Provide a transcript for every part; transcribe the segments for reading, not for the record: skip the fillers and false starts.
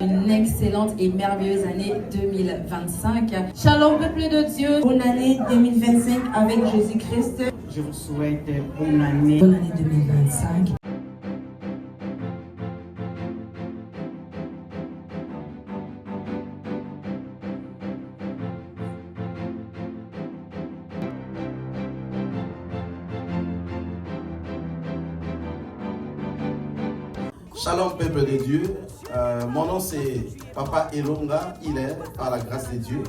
Une excellente et merveilleuse année 2025. Shalom peuple de Dieu. Bonne année 2025 avec Jésus-Christ. Je vous souhaite bonne année. Bonne année 2025. Shalom peuple de Dieu, mon nom c'est Papa Elonga Hilaire, par la grâce de Dieu.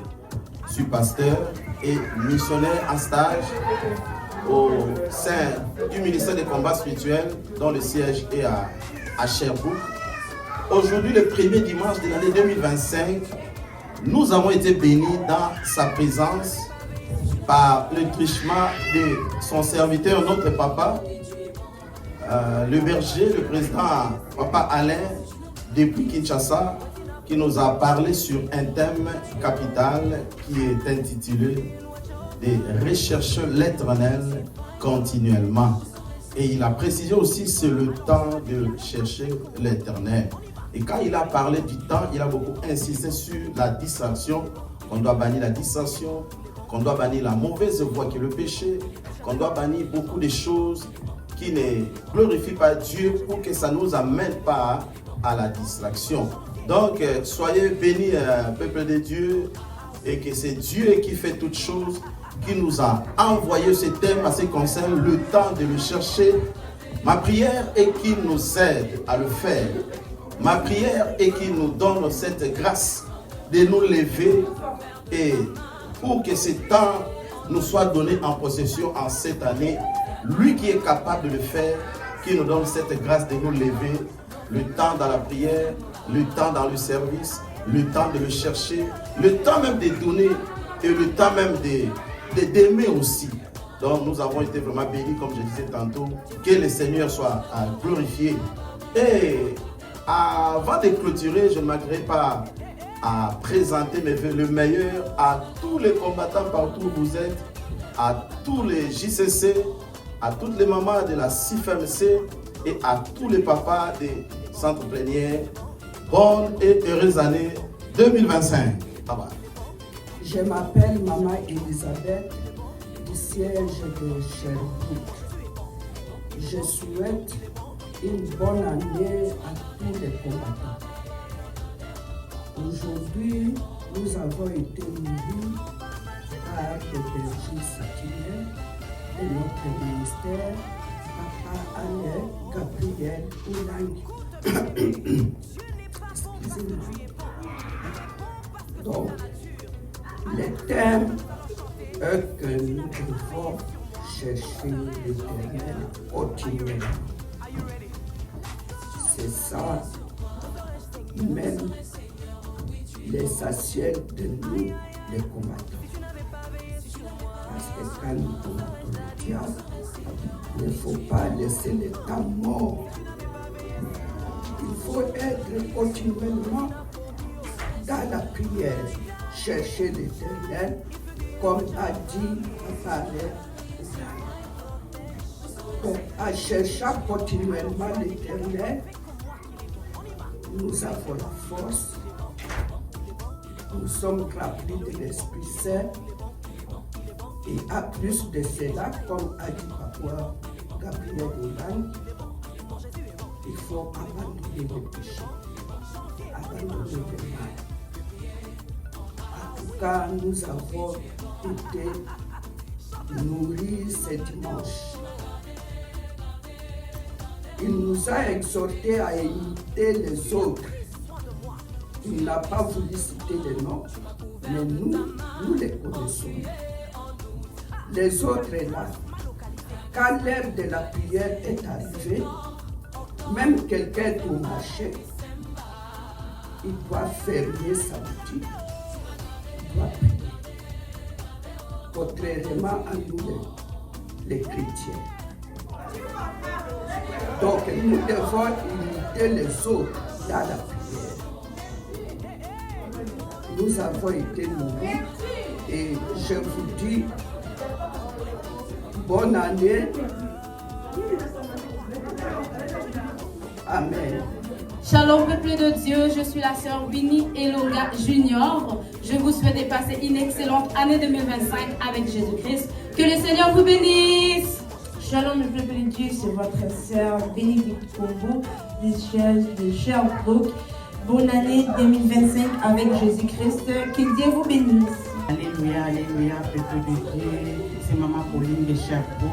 Je suis pasteur et missionnaire en stage au sein du ministère des combats spirituels dont le siège est à Sherbrooke. Aujourd'hui, le premier dimanche de l'année 2025, nous avons été bénis dans sa présence par le truchement de son serviteur, notre papa, le berger, le président Papa Alain, depuis Kinshasa, qui nous a parlé sur un thème capital qui est intitulé « De rechercher l'Éternel continuellement ». Et il a précisé aussi c'est le temps de chercher l'Éternel. Et quand il a parlé du temps, il a beaucoup insisté sur la distraction, qu'on doit bannir la distraction, qu'on doit bannir la mauvaise voie qui est le péché, qu'on doit bannir beaucoup de choses qui ne glorifient pas Dieu pour que ça ne nous amène pas à la distraction. Donc, soyez bénis, peuple de Dieu, et que c'est Dieu qui fait toutes choses, qui nous a envoyé ce thème à ce qui concerne le temps de le chercher. Ma prière est qu'il nous aide à le faire. Ma prière est qu'il nous donne cette grâce de nous lever et pour que ce temps nous soit donné en possession en cette année. Lui qui est capable de le faire, qui nous donne cette grâce de nous lever, le temps dans la prière, le temps dans le service, le temps de le chercher, le temps même de donner et le temps même d'aimer aussi. Donc nous avons été vraiment bénis, comme je disais tantôt, que le Seigneur soit glorifié. Et avant de clôturer, je ne manquerai pas à présenter mes vœux le meilleur à tous les combattants partout où vous êtes, à tous les JCC, à toutes les mamans de la CIFMC et à tous les papas des centres plénières. Bonne et heureuse année 2025. Bye bye. Je m'appelle Maman Elisabeth du siège de Sherbrooke. Je souhaite une bonne année à tous les combattants. Aujourd'hui, nous avons été nourris par le berger Saturne de notre ministère, Papa Alain Gabriel Oulang. Excusez-moi. Donc, le thème est que nous devons chercher l'Éternel continuellement. C'est ça, même l'essentiel de nous, les combattants. Parce que quand nous combattons le diable, il ne faut pas laisser le temps mort. Il faut être continuellement dans la prière, chercher l'Éternel, comme a dit Papa Alain. Donc, en cherchant continuellement l'Éternel, nous avons la force, nous sommes remplis de l'Esprit Saint, et à plus de cela, comme a dit Papa Gabriel Oulang, il faut abandonner le péché, abandonner le mal. En tout cas, nous avons été nourris ce dimanche. Il nous a exhortés à imiter les autres. Il n'a pas voulu citer les noms, mais nous les connaissons. Les autres là, quand l'heure de la prière est arrivée, même quelqu'un doit marcher, il doit fermer sa boutique, il doit prier. Contrairement à nous les chrétiens. Donc nous devons imiter les autres dans la prière. Nous avons été nourris et je vous dis bonne année. Amen. Shalom peuple de Dieu, je suis la sœur Winnie Elonga Junior. Je vous souhaite de passer une excellente année 2025 avec Jésus-Christ. Que le Seigneur vous bénisse. Shalom le peuple de Dieu, c'est votre sœur Bénédicte Combo de Sherbrooke. Bonne année 2025 avec Jésus-Christ. Que Dieu vous bénisse. Alléluia, alléluia, peuple de Dieu. C'est Maman Pauline de Sherbrooke.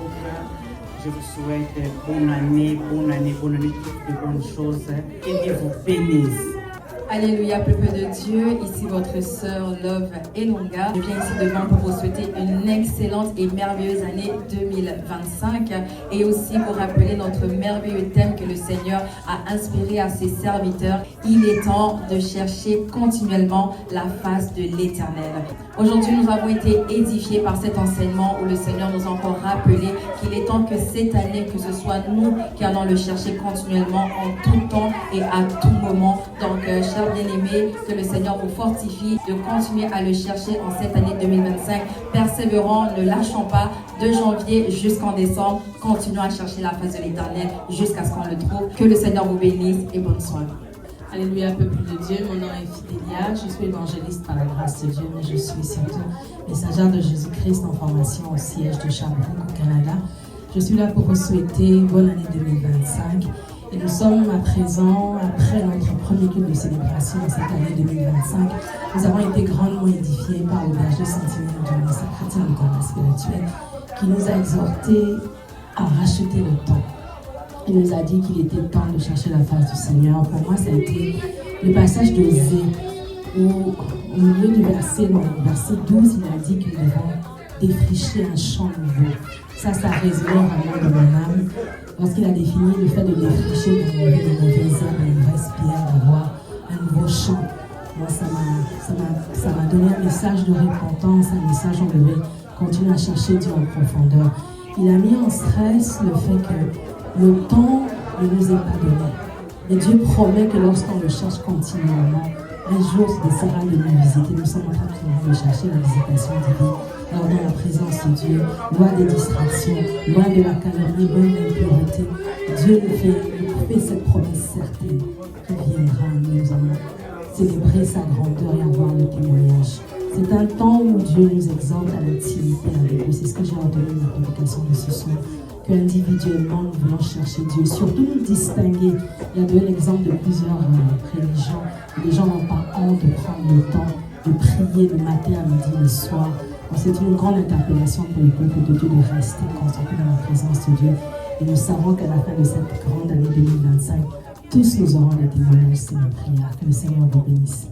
Je vous souhaite bonne année, toutes de bonnes choses. Que Dieu vous bénisse. Alléluia, peuple de Dieu, ici votre sœur Love Elonga. Je viens ici devant pour vous souhaiter une excellente et merveilleuse année 2025 et aussi pour rappeler notre merveilleux thème que le Seigneur a inspiré à ses serviteurs. Il est temps de chercher continuellement la face de l'Éternel. Aujourd'hui, nous avons été édifiés par cet enseignement où le Seigneur nous a encore rappelé qu'il est temps que cette année, que ce soit nous qui allons le chercher continuellement en tout temps et à tout moment. Donc, chers bien-aimés, que le Seigneur vous fortifie de continuer à le chercher en cette année 2025. Persévérant, ne lâchons pas, de janvier jusqu'en décembre, continuons à chercher la face de l'Éternel jusqu'à ce qu'on le trouve. Que le Seigneur vous bénisse et bonne soirée. Alléluia, peuple de Dieu, mon nom est Fidélia, je suis évangéliste par la grâce de Dieu, mais je suis surtout messagère de Jésus-Christ en formation au siège de Sherbrooke au Canada. Je suis là pour vous souhaiter bonne année 2025 et nous sommes à présent, après notre premier culte de célébration de cette année 2025, nous avons été grandement édifiés par le berger sentinelle du ministère chrétien du combat spirituel qui nous a exhortés à racheter le temps. Il nous a dit qu'il était temps de chercher la face du Seigneur. Pour moi, ça a été le passage de Zé, où au milieu du verset, dans le verset 12, il a dit que nous devons défricher un champ nouveau. Ça résonne vraiment dans mon âme. Lorsqu'il a défini le fait de défricher, d'enlever les mauvaises herbes, les mauvaises pierres, d'avoir un nouveau champ. Moi, ça m'a donné un message de repentance, un message où on devait continuer à chercher Dieu en profondeur. Il a mis en stress le fait que le temps ne nous est pas donné. Et Dieu promet que lorsqu'on le cherche continuellement, un jour il essaiera de nous visiter. Nous sommes en train de chercher la visitation divine. Alors dans la présence de Dieu, loin des distractions, loin de la calomnie, loin de l'impureté, Dieu nous fait cette promesse certaine qu'il viendra. Nous allons célébrer sa grandeur et avoir le témoignage. C'est un temps où Dieu nous exhorte à l'intimité avec lui. C'est ce que j'ai retenu de la prédication de ce soir. Qu'individuellement, nous voulons chercher Dieu, surtout nous distinguer. Il y a donné l'exemple de plusieurs religions. Les gens n'ont pas honte de prendre le temps de prier le matin, à midi, le soir. C'est une grande interpellation pour le peuple de Dieu de rester concentré dans la présence de Dieu. Et nous savons qu'à la fin de cette grande année 2025, tous nous aurons des témoignages, c'est ma prière. Que le Seigneur vous bénisse.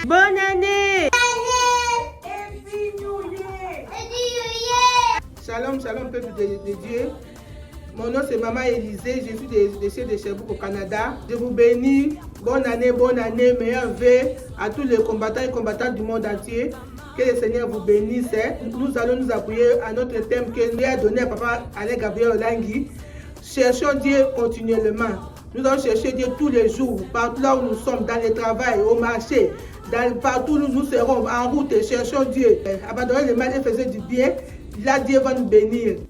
Bonne année! Shalom, shalom, peuple de Dieu. Mon nom c'est Maman Élisée, je suis déchet de Sherbrooke au Canada. Je vous bénis. Bonne année, meilleurs vœux à tous les combattants et combattantes du monde entier. Que le Seigneur vous bénisse. Nous allons nous appuyer à notre thème que nous a donné à Papa Alain Gabriel Olangui. Cherchons Dieu continuellement. Nous allons chercher Dieu tous les jours, partout là où nous sommes, dans le travail, au marché, partout où nous serons en route et cherchons Dieu. Abandonnez le mal et faisons du bien. Là, Dieu va nous bénir.